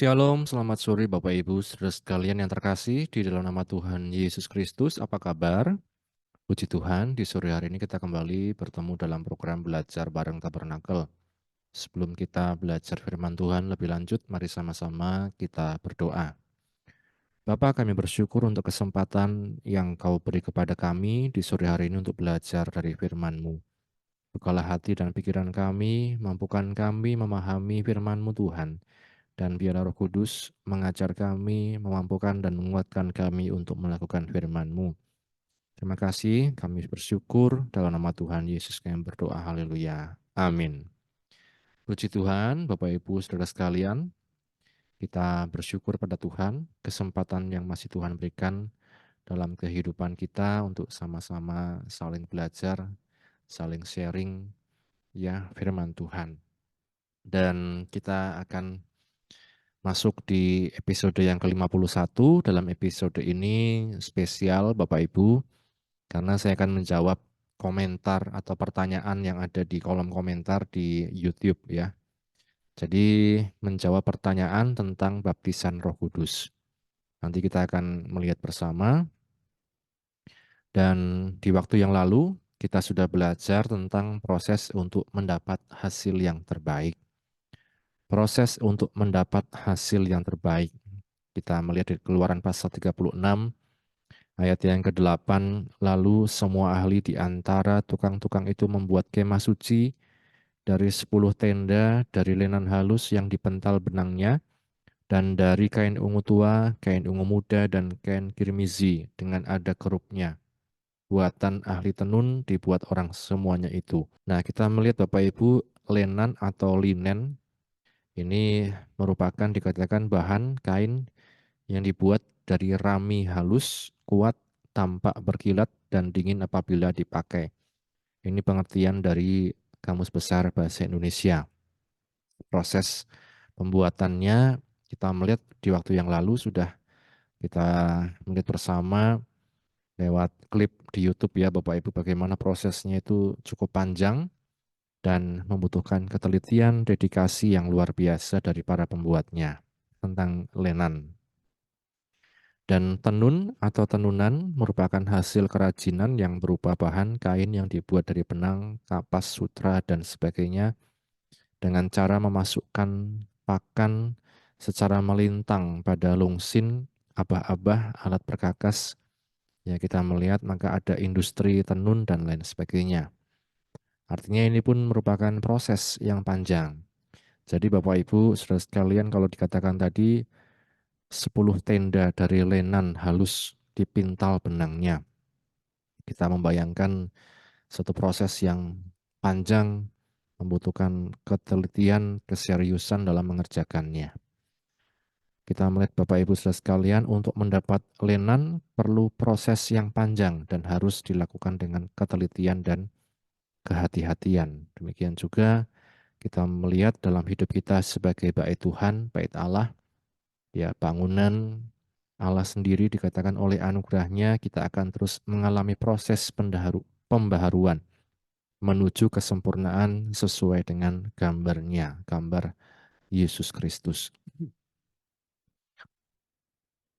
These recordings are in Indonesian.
Shalom, selamat sore Bapak Ibu saudara sekalian yang terkasih di dalam nama Tuhan Yesus Kristus. Apa kabar? Puji Tuhan, di sore hari ini kita kembali bertemu dalam program belajar bareng Tabernakel. Sebelum kita belajar firman Tuhan lebih lanjut, mari sama-sama kita berdoa. Bapa, kami bersyukur untuk kesempatan yang Kau beri kepada kami di sore hari ini untuk belajar dari firman-Mu. Bukalah hati dan pikiran kami, mampukan kami memahami firman-Mu Tuhan. Dan biarlah Roh Kudus mengajar kami, memampukan dan menguatkan kami untuk melakukan firman-Mu. Terima kasih, kami bersyukur dalam nama Tuhan Yesus kami berdoa, haleluya. Amin. Puji Tuhan, Bapak Ibu Saudara sekalian, kita bersyukur pada Tuhan, kesempatan yang masih Tuhan berikan dalam kehidupan kita untuk sama-sama saling belajar, saling sharing ya firman Tuhan. Dan kita akan masuk di episode yang ke-51. Dalam episode ini spesial Bapak Ibu, karena saya akan menjawab komentar atau pertanyaan yang ada di kolom komentar di YouTube ya. Jadi menjawab pertanyaan tentang baptisan Roh Kudus. Nanti kita akan melihat bersama. Dan di waktu yang lalu kita sudah belajar tentang proses untuk mendapat hasil yang terbaik. Proses untuk mendapat hasil yang terbaik. Kita melihat di Keluaran pasal 36 ayat yang ke-8, lalu semua ahli di antara tukang-tukang itu membuat kemah suci dari 10 tenda dari lenan halus yang dipental benangnya, dan dari kain ungu tua, kain ungu muda, dan kain kirmizi dengan ada kerupnya. Buatan ahli tenun dibuat orang semuanya itu. Nah, kita melihat Bapak Ibu, lenan atau linen ini merupakan dikatakan bahan kain yang dibuat dari rami halus, kuat, tampak berkilat, dan dingin apabila dipakai. Ini pengertian dari Kamus Besar Bahasa Indonesia. Proses pembuatannya kita melihat di waktu yang lalu sudah kita melihat bersama lewat klip di YouTube ya Bapak Ibu, bagaimana prosesnya itu cukup panjang dan membutuhkan ketelitian, dedikasi yang luar biasa dari para pembuatnya tentang lenan. Dan tenun atau tenunan merupakan hasil kerajinan yang berupa bahan kain yang dibuat dari benang, kapas, sutra, dan sebagainya dengan cara memasukkan pakan secara melintang pada lungsin, abah-abah, alat perkakas. Ya, kita melihat maka ada industri tenun dan lain sebagainya. Artinya ini pun merupakan proses yang panjang. Jadi Bapak Ibu, saudara sekalian, kalau dikatakan tadi 10 tenda dari lenan halus dipintal benangnya. Kita membayangkan satu proses yang panjang, membutuhkan ketelitian, keseriusan dalam mengerjakannya. Kita melihat Bapak Ibu saudara sekalian, untuk mendapat lenan perlu proses yang panjang dan harus dilakukan dengan ketelitian dan kehati-hatian. Demikian juga kita melihat dalam hidup kita sebagai bait Tuhan, bait Allah, ya bangunan Allah sendiri dikatakan oleh anugerahnya kita akan terus mengalami proses pembaharuan menuju kesempurnaan sesuai dengan gambarnya, gambar Yesus Kristus.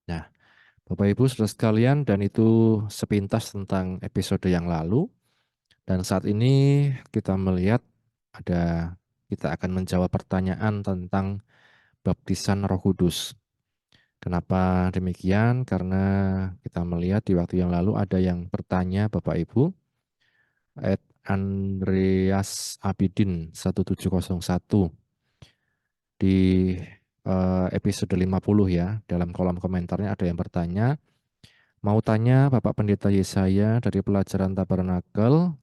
Nah, Bapak Ibu saudara sekalian, dan itu sepintas tentang episode yang lalu. Dan saat ini kita melihat kita akan menjawab pertanyaan tentang baptisan Roh Kudus. Kenapa demikian? Karena kita melihat di waktu yang lalu ada yang bertanya Bapak Ibu, Andreas Abidin 1701 di episode 50 ya, dalam kolom komentarnya ada yang bertanya, mau tanya Bapak Pendeta Yesaya dari pelajaran Tabernakel,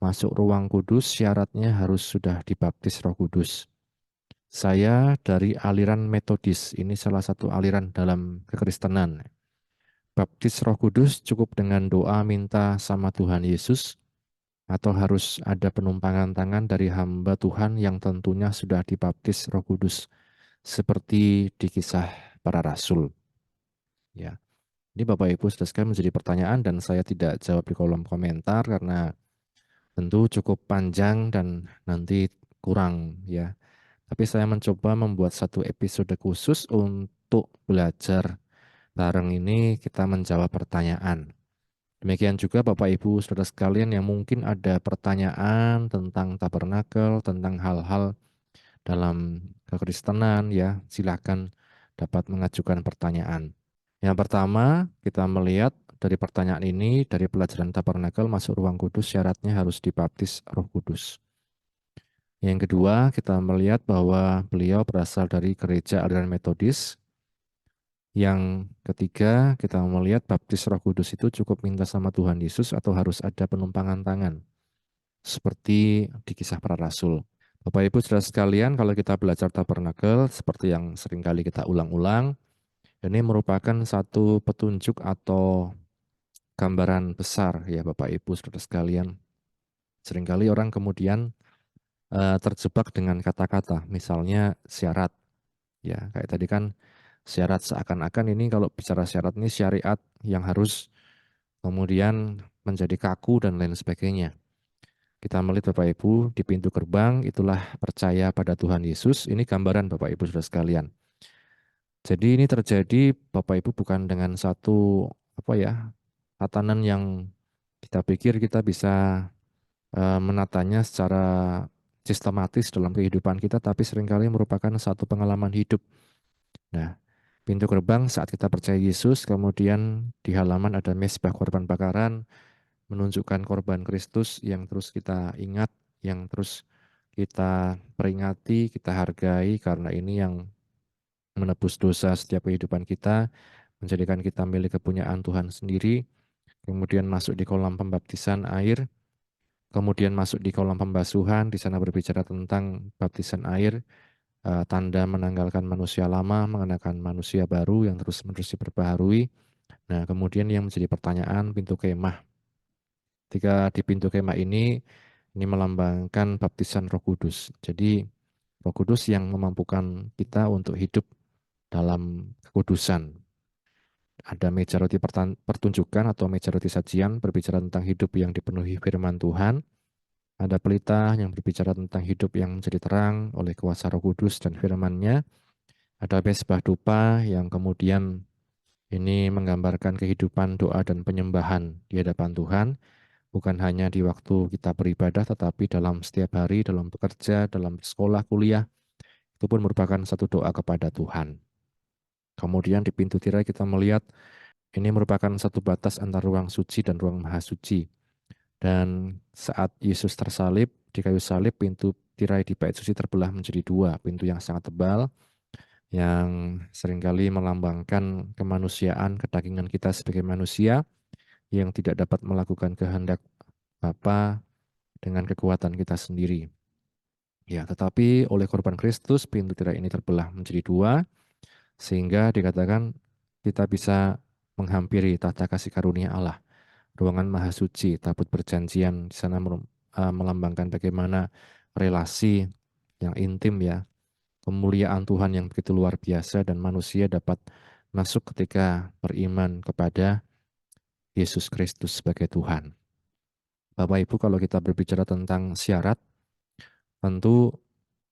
masuk ruang kudus syaratnya harus sudah dibaptis Roh Kudus. Saya dari aliran Metodis, ini salah satu aliran dalam kekristenan. Baptis Roh Kudus cukup dengan doa minta sama Tuhan Yesus, atau harus ada penumpangan tangan dari hamba Tuhan yang tentunya sudah dibaptis Roh Kudus seperti di kisah para rasul. Ya, ini Bapak Ibu sudah sekali menjadi pertanyaan dan saya tidak jawab di kolom komentar karena tentu cukup panjang dan nanti kurang ya. Tapi saya mencoba membuat satu episode khusus untuk belajar bareng ini kita menjawab pertanyaan. Demikian juga Bapak Ibu Saudara sekalian yang mungkin ada pertanyaan tentang tabernakel, tentang hal-hal dalam kekristenan ya, silakan dapat mengajukan pertanyaan. Yang pertama, kita melihat dari pertanyaan ini, dari pelajaran tabernakel masuk ruang kudus syaratnya harus dibaptis Roh Kudus. Yang kedua, kita melihat bahwa beliau berasal dari gereja aliran Metodis. Yang ketiga, kita melihat baptis Roh Kudus itu cukup minta sama Tuhan Yesus atau harus ada penumpangan tangan, seperti di Kisah Para Rasul. Bapak Ibu Saudara sekalian, kalau kita belajar tabernakel seperti yang seringkali kita ulang-ulang, ini merupakan satu petunjuk atau gambaran besar ya Bapak Ibu Saudara sekalian. Seringkali orang kemudian terjebak dengan kata-kata, misalnya syarat. Ya, kayak tadi kan syarat seakan-akan ini kalau bicara syarat ini syariat yang harus kemudian menjadi kaku dan lain sebagainya. Kita melihat Bapak Ibu di pintu gerbang itulah percaya pada Tuhan Yesus. Ini gambaran Bapak Ibu Saudara sekalian. Jadi ini terjadi Bapak Ibu bukan dengan satu apa ya tatanan yang kita pikir kita bisa menatanya secara sistematis dalam kehidupan kita, tapi seringkali merupakan satu pengalaman hidup. Nah, pintu gerbang saat kita percaya Yesus, kemudian di halaman ada mezbah korban bakaran, menunjukkan korban Kristus yang terus kita ingat, yang terus kita peringati, kita hargai, karena ini yang menebus dosa setiap kehidupan kita, menjadikan kita milik kepunyaan Tuhan sendiri, kemudian masuk di kolam pembaptisan air, kemudian masuk di kolam pembasuhan, di sana berbicara tentang baptisan air, tanda menanggalkan manusia lama, mengenakan manusia baru yang terus-menerus diperbaharui. Nah, kemudian yang menjadi pertanyaan pintu kemah. Ketika di pintu kemah ini melambangkan baptisan Roh Kudus. Jadi Roh Kudus yang memampukan kita untuk hidup dalam kekudusan. Ada meja roti pertunjukan atau meja roti sajian berbicara tentang hidup yang dipenuhi firman Tuhan. Ada pelita yang berbicara tentang hidup yang menjadi terang oleh kuasa Roh Kudus dan firman-Nya. Ada mezbah dupa yang kemudian ini menggambarkan kehidupan doa dan penyembahan di hadapan Tuhan. Bukan hanya di waktu kita beribadah, tetapi dalam setiap hari, dalam bekerja, dalam sekolah, kuliah, itu pun merupakan satu doa kepada Tuhan. Kemudian di pintu tirai kita melihat ini merupakan satu batas antara ruang suci dan ruang maha suci. Dan saat Yesus tersalib, di kayu salib, pintu tirai di bait suci terbelah menjadi dua, pintu yang sangat tebal, yang seringkali melambangkan kemanusiaan, kedagingan kita sebagai manusia, yang tidak dapat melakukan kehendak Bapa dengan kekuatan kita sendiri. Ya, tetapi oleh korban Kristus, pintu tirai ini terbelah menjadi dua, sehingga dikatakan kita bisa menghampiri tahta kasih karunia Allah. Ruangan maha suci, tabut perjanjian, di sana melambangkan bagaimana relasi yang intim ya, kemuliaan Tuhan yang begitu luar biasa dan manusia dapat masuk ketika beriman kepada Yesus Kristus sebagai Tuhan. Bapak Ibu, kalau kita berbicara tentang syarat, tentu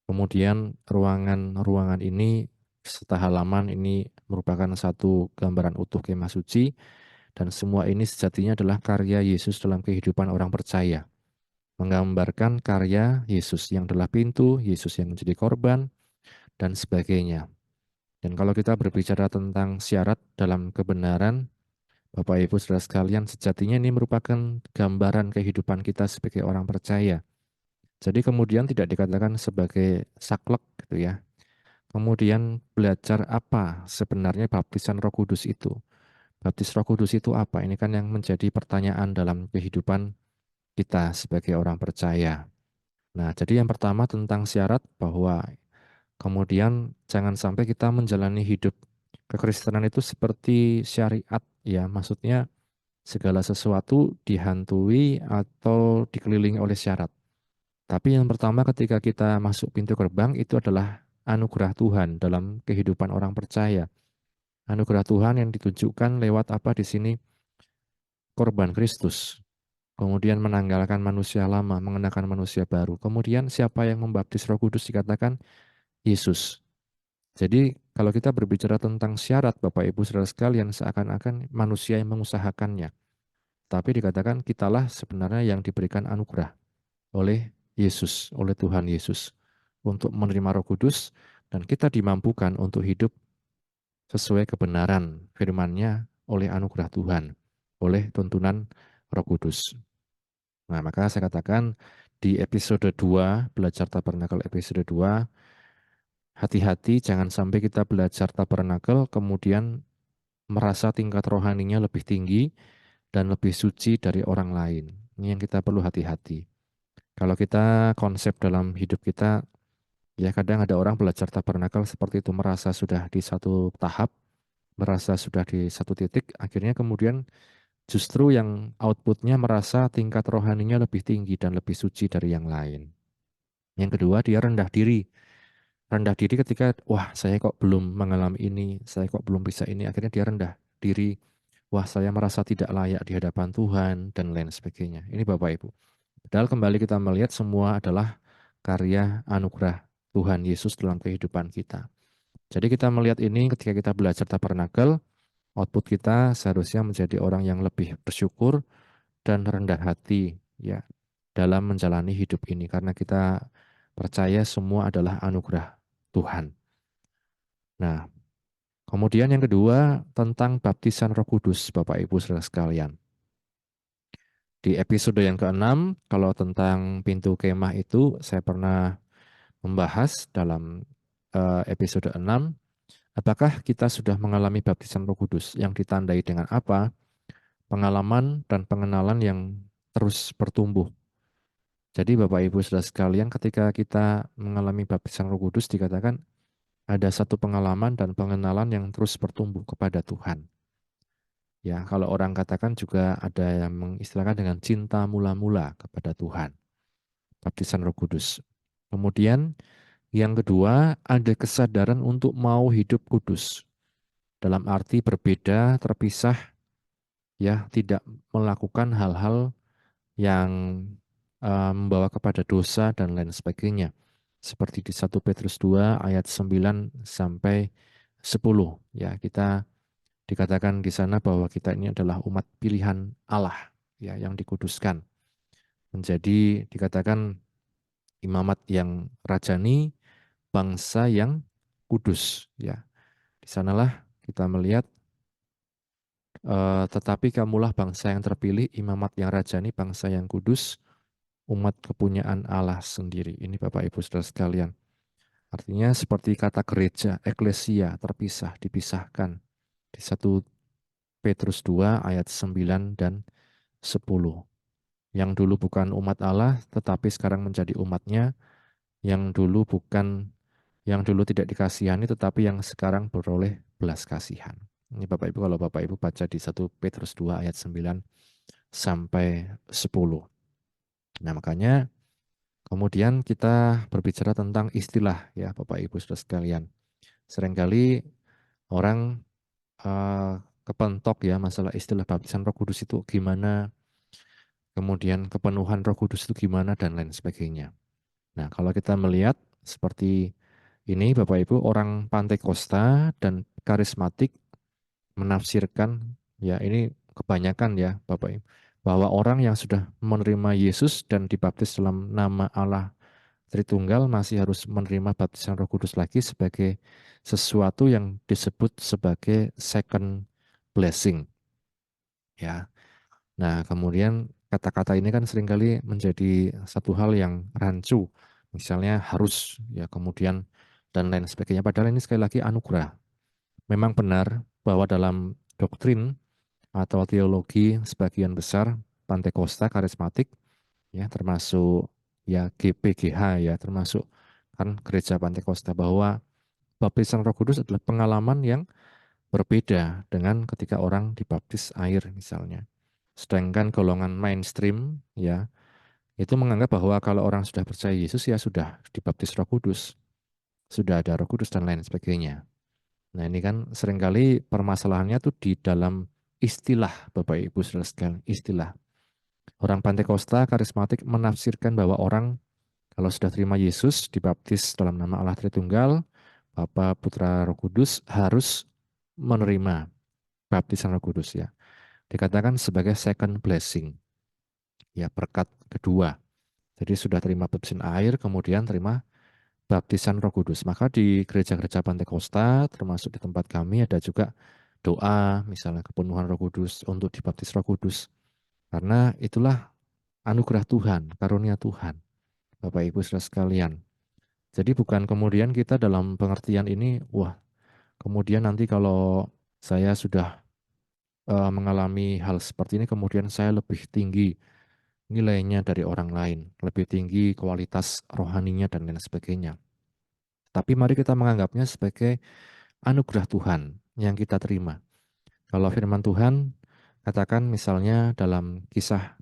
kemudian ruangan-ruangan ini serta halaman ini merupakan satu gambaran utuh kemah suci, dan semua ini sejatinya adalah karya Yesus dalam kehidupan orang percaya. Menggambarkan karya Yesus yang adalah pintu, Yesus yang menjadi korban, dan sebagainya. Dan kalau kita berbicara tentang syarat dalam kebenaran, Bapak Ibu Saudara sekalian, sejatinya ini merupakan gambaran kehidupan kita sebagai orang percaya. Jadi kemudian tidak dikatakan sebagai saklek gitu ya. Kemudian belajar apa sebenarnya baptisan Roh Kudus itu. Baptis Roh Kudus itu apa? Ini kan yang menjadi pertanyaan dalam kehidupan kita sebagai orang percaya. Nah, jadi yang pertama tentang syarat bahwa kemudian jangan sampai kita menjalani hidup kekristenan itu seperti syariat ya, maksudnya segala sesuatu dihantui atau dikelilingi oleh syarat. Tapi yang pertama ketika kita masuk pintu gerbang itu adalah anugerah Tuhan dalam kehidupan orang percaya. Anugerah Tuhan yang ditunjukkan lewat apa di sini? Korban Kristus. Kemudian menanggalkan manusia lama, mengenakan manusia baru. Kemudian siapa yang membaptis Roh Kudus dikatakan Yesus. Jadi kalau kita berbicara tentang syarat Bapak Ibu Saudara sekalian seakan-akan manusia yang mengusahakannya. Tapi dikatakan kitalah sebenarnya yang diberikan anugerah oleh Yesus, oleh Tuhan Yesus untuk menerima Roh Kudus dan kita dimampukan untuk hidup sesuai kebenaran firman-Nya oleh anugerah Tuhan, oleh tuntunan Roh Kudus. Nah, maka saya katakan di episode 2, belajar tabernakel episode 2, hati-hati jangan sampai kita belajar tabernakel kemudian merasa tingkat rohaninya lebih tinggi dan lebih suci dari orang lain. Ini yang kita perlu hati-hati. Kalau kita konsep dalam hidup kita, ya kadang ada orang belajar tabernakel seperti itu, merasa sudah di satu tahap, merasa sudah di satu titik, akhirnya kemudian justru yang outputnya merasa tingkat rohaninya lebih tinggi dan lebih suci dari yang lain. Yang kedua, dia rendah diri. Rendah diri ketika, wah saya kok belum mengalami ini, saya kok belum bisa ini, akhirnya dia rendah diri. Wah saya merasa tidak layak di hadapan Tuhan, dan lain sebagainya. Ini Bapak Ibu. Padahal kembali kita melihat semua adalah karya anugerah Tuhan Yesus dalam kehidupan kita. Jadi kita melihat ini ketika kita belajar tabernakel, output kita seharusnya menjadi orang yang lebih bersyukur dan rendah hati ya dalam menjalani hidup ini karena kita percaya semua adalah anugerah Tuhan. Nah, kemudian yang kedua tentang baptisan Roh Kudus Bapak Ibu Saudara sekalian. Di episode yang keenam, kalau tentang pintu kemah itu saya pernah membahas dalam episode 6, apakah kita sudah mengalami baptisan Roh Kudus yang ditandai dengan apa? Pengalaman dan pengenalan yang terus bertumbuh. Jadi Bapak Ibu Saudara sekalian, ketika kita mengalami baptisan Roh Kudus dikatakan ada satu pengalaman dan pengenalan yang terus bertumbuh kepada Tuhan. Ya, kalau orang katakan juga ada yang mengistilahkan dengan cinta mula-mula kepada Tuhan. Baptisan Roh Kudus. Kemudian yang kedua, ada kesadaran untuk mau hidup kudus. Dalam arti berbeda, terpisah, ya, tidak melakukan hal-hal yang membawa kepada dosa dan lain sebagainya. Seperti di 1 Petrus 2 ayat 9 sampai 10. Ya, kita dikatakan di sana bahwa kita ini adalah umat pilihan Allah, ya, yang dikuduskan. Menjadi dikatakan imamat yang rajani, bangsa yang kudus, ya. Di sanalah kita melihat tetapi kamulah bangsa yang terpilih, imamat yang rajani, bangsa yang kudus, umat kepunyaan Allah sendiri. Ini Bapak Ibu Saudara sekalian. Artinya seperti kata gereja, eklesia, terpisah, dipisahkan. Di 1 Petrus 2 ayat 9 dan 10. Yang dulu bukan umat Allah, tetapi sekarang menjadi umatnya. Yang dulu bukan, yang dulu tidak dikasihani, tetapi yang sekarang beroleh belas kasihan. Ini Bapak Ibu, kalau Bapak Ibu baca di 1 Petrus 2 ayat 9 sampai 10. Nah makanya kemudian kita berbicara tentang istilah ya Bapak Ibu Saudara sekalian. Seringkali orang kepentok ya masalah istilah baptisan Roh Kudus itu gimana, kemudian kepenuhan Roh Kudus itu gimana dan lain sebagainya. Nah, kalau kita melihat seperti ini Bapak Ibu, orang Pantai Kosta dan karismatik menafsirkan ya ini kebanyakan ya Bapak Ibu bahwa orang yang sudah menerima Yesus dan dibaptis dalam nama Allah Tritunggal masih harus menerima baptisan Roh Kudus lagi sebagai sesuatu yang disebut sebagai second blessing ya. Nah, kemudian kata-kata ini kan seringkali menjadi satu hal yang rancu. Misalnya harus ya kemudian dan lain sebagainya padahal ini sekali lagi anugerah. Memang benar bahwa dalam doktrin atau teologi sebagian besar Pantekosta karismatik ya termasuk ya GPGH ya termasuk kan gereja Pantekosta bahwa baptisan Roh Kudus adalah pengalaman yang berbeda dengan ketika orang dibaptis air misalnya. Sedangkan golongan mainstream ya itu menganggap bahwa kalau orang sudah percaya Yesus ya sudah dibaptis Roh Kudus, sudah ada Roh Kudus dan lain sebagainya. Nah, ini kan seringkali permasalahannya tuh di dalam istilah Bapak Ibu Saudara sekalian, istilah. Orang Pantekosta karismatik menafsirkan bahwa orang Kalau sudah terima Yesus, dibaptis dalam nama Allah Tritunggal, Bapa, Putra, Roh Kudus harus menerima baptisan Roh Kudus ya. Dikatakan sebagai second blessing, ya berkat kedua. Jadi sudah terima baptisan air, kemudian terima baptisan Roh Kudus. Maka di gereja-gereja Pantekosta, termasuk di tempat kami ada juga doa, misalnya kepenuhan Roh Kudus untuk dibaptis Roh Kudus. Karena itulah anugerah Tuhan, karunia Tuhan, Bapak Ibu Saudara sekalian. Jadi bukan kemudian kita dalam pengertian ini, wah, kemudian nanti kalau saya sudah mengalami hal seperti ini, kemudian saya lebih tinggi nilainya dari orang lain, lebih tinggi kualitas rohaninya dan lain sebagainya. Tapi mari kita menganggapnya sebagai anugerah Tuhan yang kita terima. Kalau firman Tuhan katakan misalnya dalam Kisah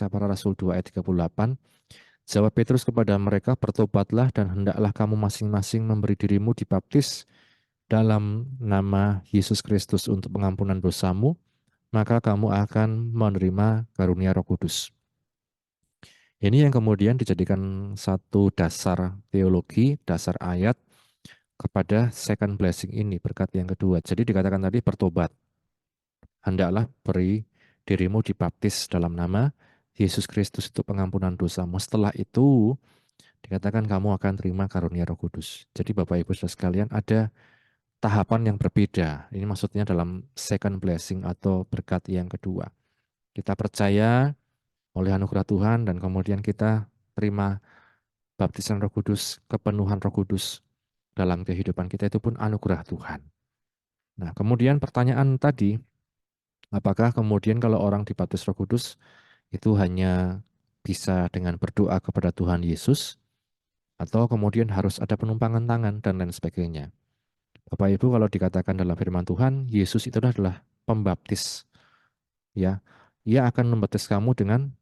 Para Rasul 2 ayat 38, jawab Petrus kepada mereka, bertobatlah dan hendaklah kamu masing-masing memberi dirimu dibaptis dalam nama Yesus Kristus untuk pengampunan dosamu, maka kamu akan menerima karunia Roh Kudus. Ini yang kemudian dijadikan satu dasar teologi, dasar ayat kepada second blessing ini, berkat yang kedua. Jadi dikatakan tadi bertobat. Hendaklah beri dirimu dibaptis dalam nama Yesus Kristus untuk pengampunan dosamu. Setelah itu dikatakan kamu akan terima karunia Roh Kudus. Jadi Bapak Ibu Saudara sekalian, ada tahapan yang berbeda. Ini maksudnya dalam second blessing atau berkat yang kedua. Kita percaya oleh anugerah Tuhan dan kemudian kita terima baptisan Roh Kudus, kepenuhan Roh Kudus dalam kehidupan kita, itu pun anugerah Tuhan. Nah, kemudian pertanyaan tadi, apakah kemudian kalau orang dibaptis Roh Kudus itu hanya bisa dengan berdoa kepada Tuhan Yesus, atau kemudian harus ada penumpangan tangan dan lain sebagainya? Bapak Ibu, kalau dikatakan dalam firman Tuhan, Yesus itu adalah pembaptis, ya. Ia akan membaptis kamu dengan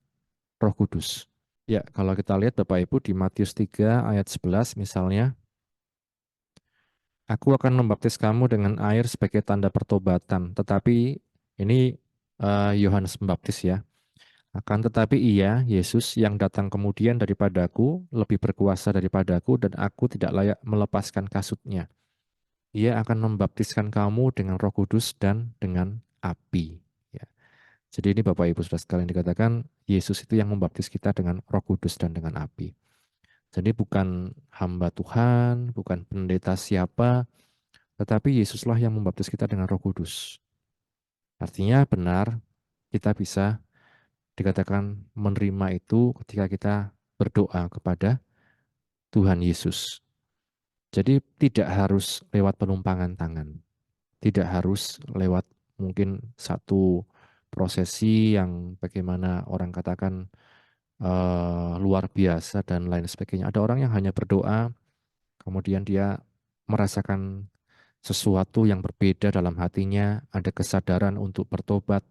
Roh Kudus. Ya, kalau kita lihat Bapak Ibu di Matius 3 ayat 11 misalnya, aku akan membaptis kamu dengan air sebagai tanda pertobatan, tetapi ini Yohanes Pembaptis ya. Akan tetapi ia, Yesus, yang datang kemudian daripadaku, lebih berkuasa daripadaku, dan aku tidak layak melepaskan kasutnya. Ia akan membaptiskan kamu dengan Roh Kudus dan dengan api. Ya. Jadi ini Bapak Ibu Saudara sekalian, dikatakan Yesus itu yang membaptis kita dengan Roh Kudus dan dengan api. Jadi bukan hamba Tuhan, bukan pendeta siapa, tetapi Yesuslah yang membaptis kita dengan Roh Kudus. Artinya benar, kita bisa dikatakan menerima itu ketika kita berdoa kepada Tuhan Yesus. Jadi tidak harus lewat penumpangan tangan, tidak harus lewat mungkin satu prosesi yang bagaimana orang katakan luar biasa dan lain sebagainya. Ada orang yang hanya berdoa, kemudian dia merasakan sesuatu yang berbeda dalam hatinya, ada kesadaran untuk bertobat,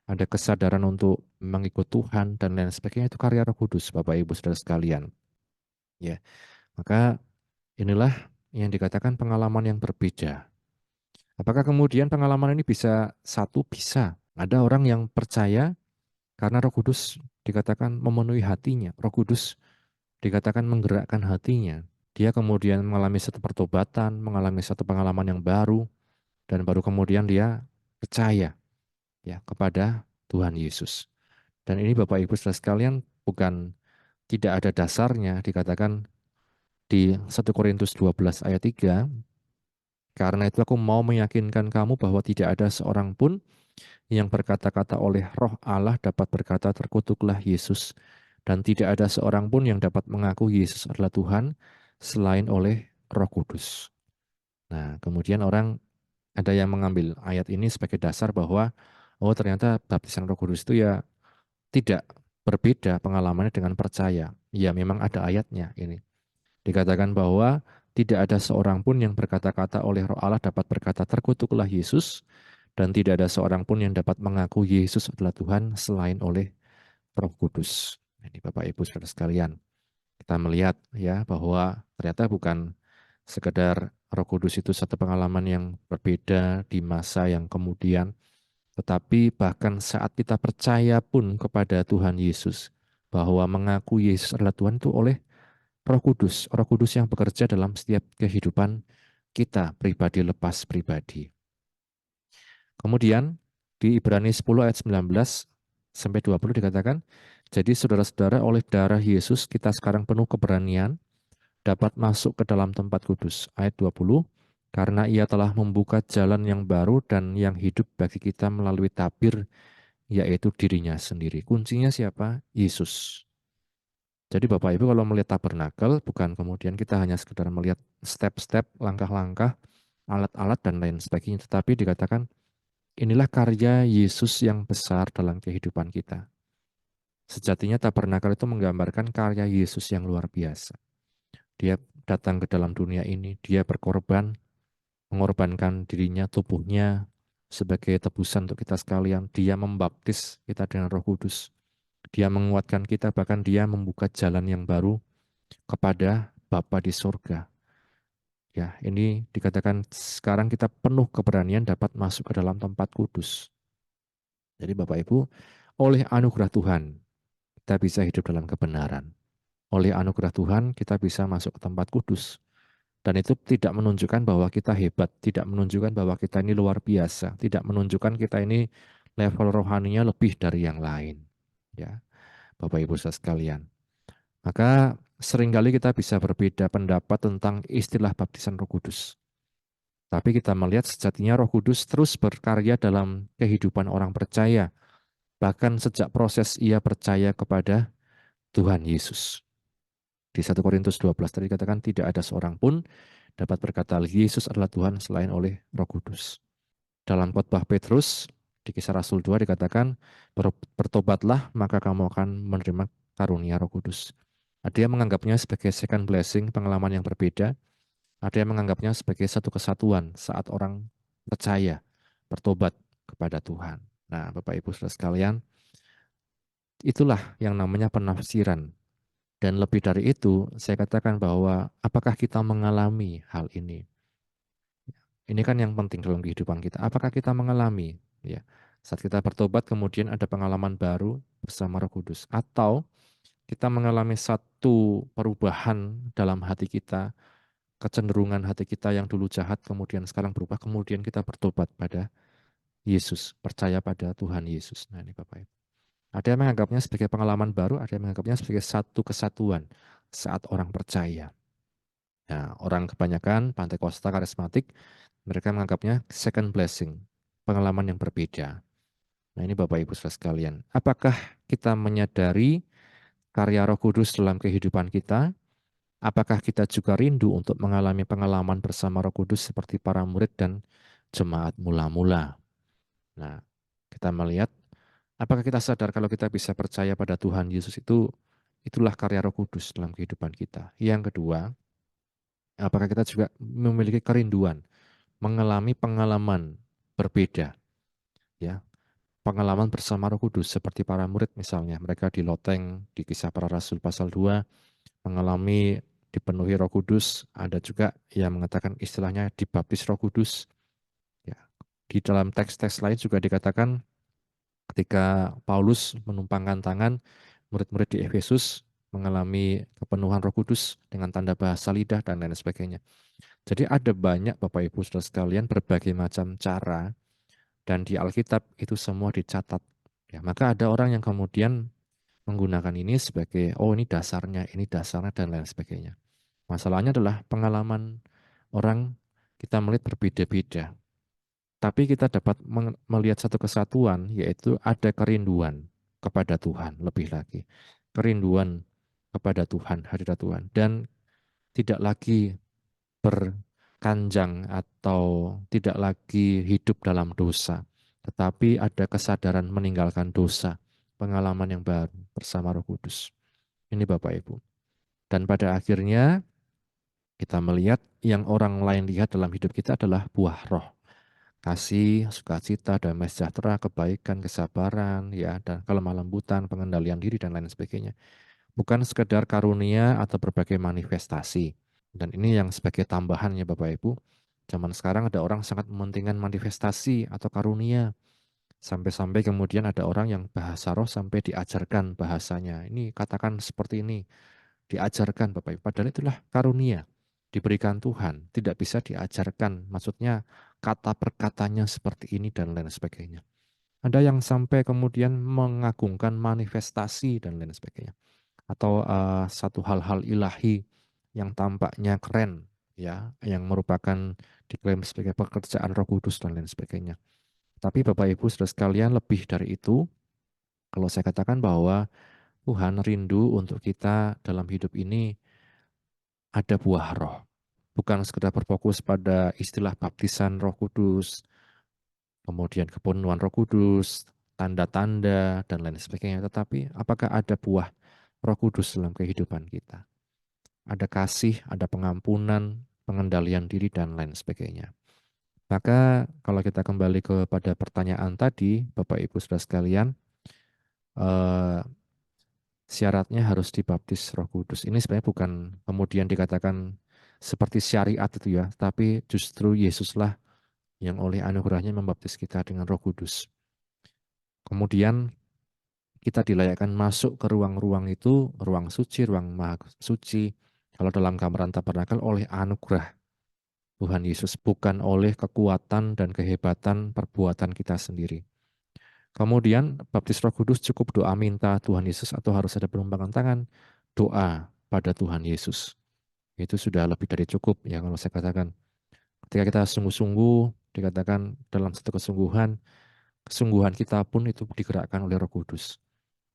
ada kesadaran untuk mengikut Tuhan dan lain sebagainya. Itu karya Roh Kudus, Bapak Ibu Saudara sekalian. Ya, maka inilah yang dikatakan pengalaman yang berbeda. Apakah kemudian pengalaman ini bisa satu? Bisa. Ada orang yang percaya karena Roh Kudus dikatakan memenuhi hatinya. Roh Kudus dikatakan menggerakkan hatinya. Dia kemudian mengalami satu pertobatan, mengalami satu pengalaman yang baru, dan baru kemudian dia percaya ya kepada Tuhan Yesus. Dan ini Bapak Ibu Saudara sekalian bukan tidak ada dasarnya, dikatakan di 1 Korintus 12 ayat 3, karena itu aku mau meyakinkan kamu bahwa tidak ada seorang pun yang berkata-kata oleh Roh Allah dapat berkata terkutuklah Yesus, dan tidak ada seorang pun yang dapat mengaku Yesus adalah Tuhan selain oleh Roh Kudus. Nah, kemudian orang ada yang mengambil ayat ini sebagai dasar bahwa oh ternyata baptisan Roh Kudus itu ya tidak berbeda pengalamannya dengan percaya. Ya memang ada ayatnya ini. Dikatakan bahwa tidak ada seorang pun yang berkata-kata oleh Roh Allah dapat berkata terkutuklah Yesus, dan tidak ada seorang pun yang dapat mengaku Yesus adalah Tuhan selain oleh Roh Kudus. Ini Bapak Ibu Saudara sekalian, kita melihat ya bahwa ternyata bukan sekedar Roh Kudus itu satu pengalaman yang berbeda di masa yang kemudian, tetapi bahkan saat kita percaya pun kepada Tuhan Yesus, bahwa mengaku Yesus adalah Tuhan itu oleh Roh Kudus yang bekerja dalam setiap kehidupan kita pribadi lepas pribadi. Kemudian di Ibrani 10 ayat 19 sampai 20 dikatakan, jadi saudara-saudara oleh darah Yesus kita sekarang penuh keberanian dapat masuk ke dalam tempat kudus. Ayat 20, karena ia telah membuka jalan yang baru dan yang hidup bagi kita melalui tabir, yaitu dirinya sendiri. Kuncinya siapa? Yesus. Jadi Bapak Ibu kalau melihat tabernakel, bukan kemudian kita hanya sekedar melihat step-step, langkah-langkah, alat-alat dan lain sebagainya, tetapi dikatakan inilah karya Yesus yang besar dalam kehidupan kita. Sejatinya tabernakel itu menggambarkan karya Yesus yang luar biasa. Dia datang ke dalam dunia ini, dia berkorban, mengorbankan dirinya, tubuhnya sebagai tebusan untuk kita sekalian. Dia membaptis kita dengan Roh Kudus. Dia menguatkan kita, bahkan dia membuka jalan yang baru kepada Bapa di surga. Ya, ini dikatakan sekarang kita penuh keberanian dapat masuk ke dalam tempat kudus. Jadi Bapak Ibu, oleh anugerah Tuhan, kita bisa hidup dalam kebenaran. Oleh anugerah Tuhan, kita bisa masuk ke tempat kudus. Dan itu tidak menunjukkan bahwa kita hebat, tidak menunjukkan bahwa kita ini luar biasa, tidak menunjukkan kita ini level rohaninya lebih dari yang lain. Ya, Bapak Ibu saudara sekalian. Maka seringkali kita bisa berbeda pendapat tentang istilah baptisan Roh Kudus. Tapi kita melihat sejatinya Roh Kudus terus berkarya dalam kehidupan orang percaya, bahkan sejak proses ia percaya kepada Tuhan Yesus. Di 1 Korintus 12 tadi dikatakan tidak ada seorang pun dapat berkata Yesus adalah Tuhan selain oleh Roh Kudus. Dalam khotbah Petrus di Kisah Rasul 2 dikatakan bertobatlah maka kamu akan menerima karunia Roh Kudus. Ada yang menganggapnya sebagai second blessing, pengalaman yang berbeda. Ada yang menganggapnya sebagai satu kesatuan saat orang percaya, bertobat kepada Tuhan. Nah, Bapak Ibu Saudara sekalian, itulah yang namanya penafsiran. Dan lebih dari itu, saya katakan bahwa apakah kita mengalami hal ini? Ini kan yang penting dalam kehidupan kita. Apakah kita mengalami? Ya, saat kita bertobat kemudian ada pengalaman baru bersama Roh Kudus, atau kita mengalami satu perubahan dalam hati kita, kecenderungan hati kita yang dulu jahat kemudian sekarang berubah, kemudian kita bertobat pada Yesus, percaya pada Tuhan Yesus. Nah, ini Bapak Ibu. Ada yang menganggapnya sebagai pengalaman baru, ada yang menganggapnya sebagai satu kesatuan saat orang percaya. Nah, orang kebanyakan Pantai Kosta karismatik, mereka menganggapnya second blessing, pengalaman yang berbeda. Nah, ini Bapak Ibu Saudara sekalian, apakah kita menyadari karya Roh Kudus dalam kehidupan kita? Apakah kita juga rindu untuk mengalami pengalaman bersama Roh Kudus seperti para murid dan jemaat mula-mula? Nah, kita melihat apakah kita sadar kalau kita bisa percaya pada Tuhan Yesus itulah karya Roh Kudus dalam kehidupan kita. Yang kedua, apakah kita juga memiliki kerinduan mengalami pengalaman berbeda, ya, pengalaman bersama Roh Kudus seperti para murid misalnya, mereka di loteng di Kisah Para Rasul pasal 2 mengalami dipenuhi Roh Kudus, ada juga yang mengatakan istilahnya dibaptis Roh Kudus. Ya. Di dalam teks-teks lain juga dikatakan ketika Paulus menumpangkan tangan, murid-murid di Efesus mengalami kepenuhan Roh Kudus dengan tanda bahasa lidah dan lain sebagainya. Jadi ada banyak Bapak Ibu Saudara sekalian berbagai macam cara dan di Alkitab itu semua dicatat. Ya, maka ada orang yang kemudian menggunakan ini sebagai ini dasarnya dan lain sebagainya. Masalahnya adalah pengalaman orang kita melihat berbeda-beda. Tapi kita dapat melihat satu kesatuan, yaitu ada kerinduan kepada Tuhan lebih lagi. Kerinduan kepada Tuhan, hadirat Tuhan. Dan tidak lagi berkanjang atau tidak lagi hidup dalam dosa. Tetapi ada kesadaran meninggalkan dosa. Pengalaman yang baru bersama Roh Kudus. Ini Bapak Ibu. Dan pada akhirnya kita melihat yang orang lain lihat dalam hidup kita adalah buah roh. Kasih, sukacita, damai sejahtera, kebaikan, kesabaran, ya, dan kelemah lembutan, pengendalian diri, dan lain sebagainya. Bukan sekedar karunia atau berbagai manifestasi. Dan ini yang sebagai tambahannya Bapak Ibu. Zaman sekarang ada orang sangat mementingkan manifestasi atau karunia. Sampai-sampai kemudian ada orang yang bahasa roh sampai diajarkan bahasanya. Ini katakan seperti ini. diajarkan Bapak Ibu. Padahal itulah karunia diberikan Tuhan, tidak bisa diajarkan. Maksudnya kata per katanya seperti ini dan lain sebagainya. Ada yang sampai kemudian mengagungkan manifestasi dan lain sebagainya. Atau satu hal-hal ilahi yang tampaknya keren, ya, yang merupakan diklaim sebagai pekerjaan Roh Kudus dan lain sebagainya. Tapi Bapak Ibu Saudara sekalian, lebih dari itu, kalau saya katakan bahwa Tuhan rindu untuk kita dalam hidup ini ada buah roh. Bukan sekedar berfokus pada istilah baptisan Roh Kudus, kemudian kepenuhan Roh Kudus, tanda-tanda, dan lain sebagainya. Tetapi apakah ada buah Roh Kudus dalam kehidupan kita? Ada kasih, ada pengampunan, pengendalian diri, dan lain sebagainya. Maka kalau kita kembali kepada pertanyaan tadi, Bapak Ibu Saudara sekalian, eh, syaratnya harus dibaptis Roh Kudus. Ini sebenarnya bukan kemudian dikatakan seperti syariat itu ya, tapi justru Yesuslah yang oleh anugerahnya membaptis kita dengan Roh Kudus. Kemudian kita dilayakkan masuk ke ruang-ruang itu, ruang suci, ruang maha suci, kalau dalam gambaran tabernakel oleh anugerah Tuhan Yesus, bukan oleh kekuatan dan kehebatan perbuatan kita sendiri. Kemudian baptis Roh Kudus cukup doa minta Tuhan Yesus atau harus ada penumpangan tangan? Doa pada Tuhan Yesus. Itu sudah lebih dari cukup ya kalau saya katakan. Ketika kita sungguh-sungguh, dikatakan dalam satu kesungguhan, kesungguhan kita pun itu digerakkan oleh Roh Kudus.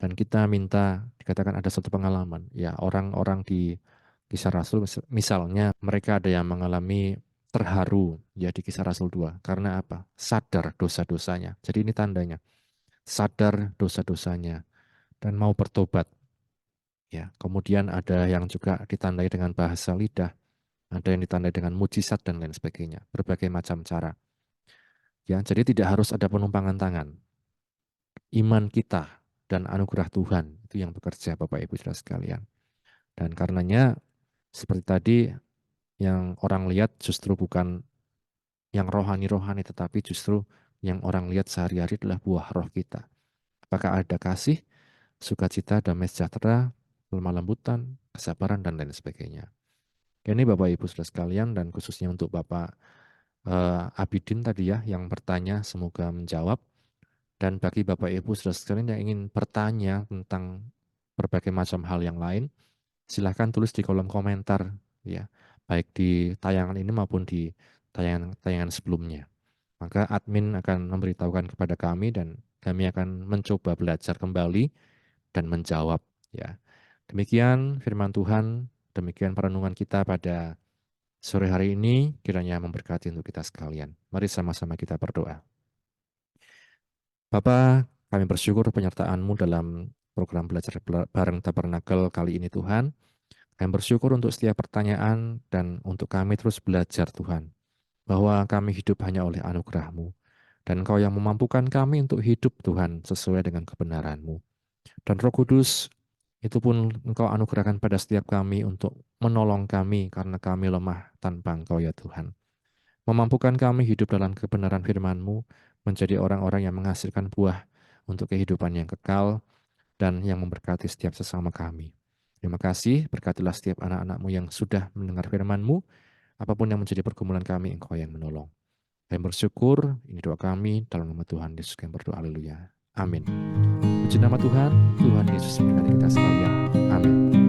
Dan kita minta, dikatakan ada satu pengalaman. Ya, orang-orang di Kisah Rasul, misalnya mereka ada yang mengalami terharu ya di Kisah Rasul 2. Karena apa? Sadar dosa-dosanya. Jadi ini tandanya. Sadar dosa-dosanya dan mau bertobat. Ya, kemudian ada yang juga ditandai dengan bahasa lidah, ada yang ditandai dengan mujizat dan lain sebagainya, berbagai macam cara. Ya, jadi tidak harus ada penumpangan tangan. Iman kita dan anugerah Tuhan itu yang bekerja Bapak Ibu Saudara sekalian. Dan karenanya seperti tadi yang orang lihat justru bukan yang rohani-rohani, tetapi justru yang orang lihat sehari-hari adalah buah roh kita. Apakah ada kasih, sukacita, damai sejahtera, lemah lembutan, kesabaran, dan lain sebagainya. Ini Bapak Ibu Saudara sekalian, dan khususnya untuk Bapak Abidin tadi ya yang bertanya, semoga menjawab. Dan bagi Bapak Ibu Saudara sekalian yang ingin bertanya tentang berbagai macam hal yang lain, silahkan tulis di kolom komentar ya, baik di tayangan ini maupun di tayangan-tayangan sebelumnya. Maka admin akan memberitahukan kepada kami dan kami akan mencoba belajar kembali dan menjawab ya. Demikian firman Tuhan, demikian perenungan kita pada sore hari ini, kiranya memberkati untuk kita sekalian. Mari sama-sama kita berdoa. Bapa, kami bersyukur penyertaan-Mu dalam program belajar bareng Tabernakel kali ini Tuhan. Kami bersyukur untuk setiap pertanyaan dan untuk kami terus belajar Tuhan. Bahwa kami hidup hanya oleh anugerah-Mu. Dan Engkau yang memampukan kami untuk hidup Tuhan sesuai dengan kebenaran-Mu. Dan Roh Kudus itu pun Engkau anugerahkan pada setiap kami untuk menolong kami karena kami lemah tanpa Engkau ya Tuhan. Memampukan kami hidup dalam kebenaran firman-Mu, menjadi orang-orang yang menghasilkan buah untuk kehidupan yang kekal dan yang memberkati setiap sesama kami. Terima kasih, berkatilah setiap anak-anak-Mu yang sudah mendengar firman-Mu, apapun yang menjadi pergumulan kami, Engkau yang menolong. Kami bersyukur, ini doa kami dalam nama Tuhan Yesus kami berdoa, haleluya. Amin. Puji nama Tuhan, Tuhan Yesus memberkati kita sekalian. Amin.